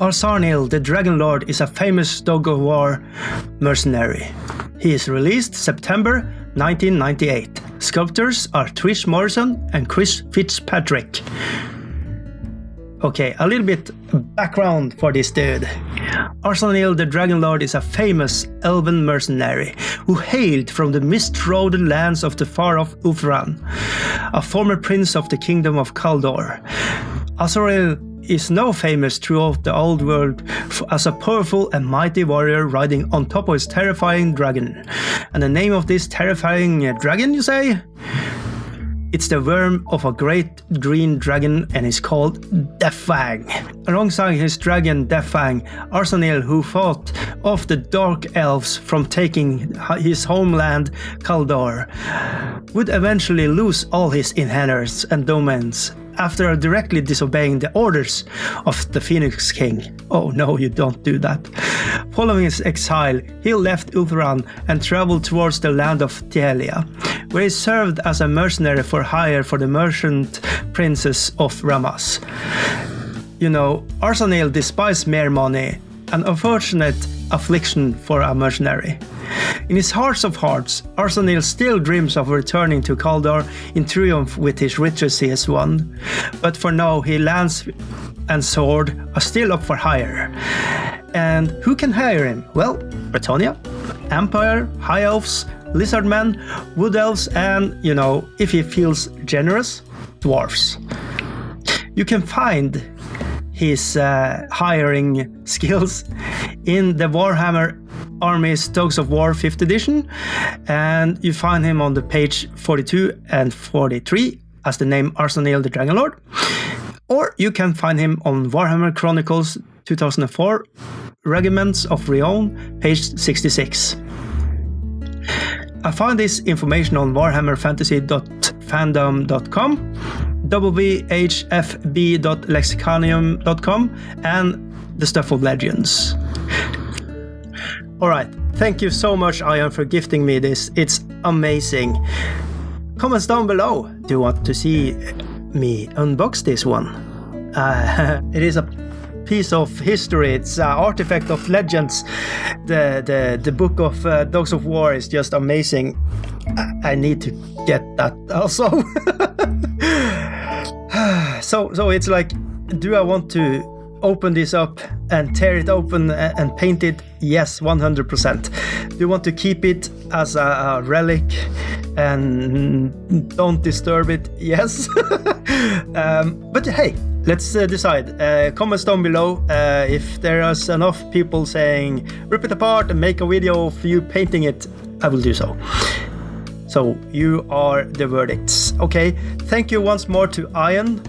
Asarnil the Dragonlord is a famous dog of war mercenary. He is released September 1998. Sculptors are Trish, Morrison and Chris Fitzpatrick. Okay, a little bit background for this dude. Asarnil the Dragonlord is a famous Elven mercenary who hailed from the mist-shrouded lands of the far-off Ulthuan, a former prince of the Kingdom of Caledor. Asarnil is now famous throughout the old world as a powerful and mighty warrior riding on top of his terrifying dragon. And the name of this terrifying dragon, you say? It's the worm of a great green dragon and is called Deathfang. Alongside his dragon Deathfang, Asarnil, who fought off the dark elves from taking his homeland Caledor, would eventually lose all his inheritance and domains after directly disobeying the orders of the Phoenix King. Oh no, you don't do that. Following his exile, he left Ulthuan and traveled towards the land of Thelia, where he served as a mercenary for hire for the merchant princes of Ramas. You know, Asarnil despised mere money, an unfortunate affliction for a mercenary. In his heart of hearts, Asarnil still dreams of returning to Caledor in triumph with his riches he has won, but for now his lands and sword are still up for hire. And who can hire him? Well, Bretonnia, Empire, High Elves, Lizardmen, Wood Elves, and, you know, if he feels generous, Dwarfs. You can find his hiring skills in the Warhammer Army's Dogs of War 5th edition, and you find him on the page 42 and 43 as the name Asarnil the Dragonlord, or you can find him on Warhammer Chronicles 2004 Regiments of Rion, page 66. I found this information on warhammerfantasy.fandom.com, whfb.lexiconium.com, and the Stuff of Legends. Alright, thank you so much, Ian, for gifting me this. It's amazing. Comments down below. Do you want to see me unbox this one? It is a piece of history. It's an artifact of legends. The book of Dogs of War is just amazing. I need to get that also. So it's like, do I want to open this up and tear it open and paint it? Yes, 100%. Do you want to keep it as a relic and don't disturb it? Yes. But hey, let's decide. Comments down below. If there is enough people saying rip it apart and make a video of you painting it, I will do so. So you are the verdicts. Okay, thank you once more to Ian,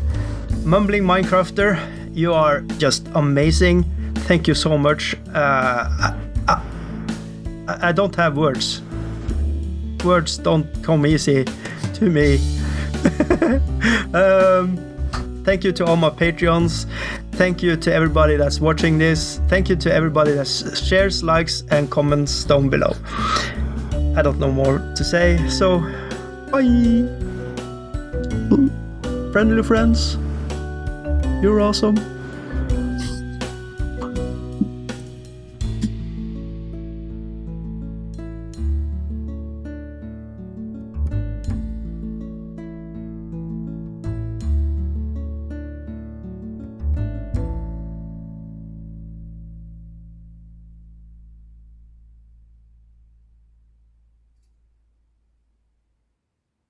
Mumbling Minecrafter. You are just amazing. Thank you so much. I don't have words. Words don't come easy to me. Thank you to all my Patreons. Thank you to everybody that's watching this. Thank you to everybody that shares, likes, and comments down below. I don't know more to say, so bye. Friendly friends, you're awesome.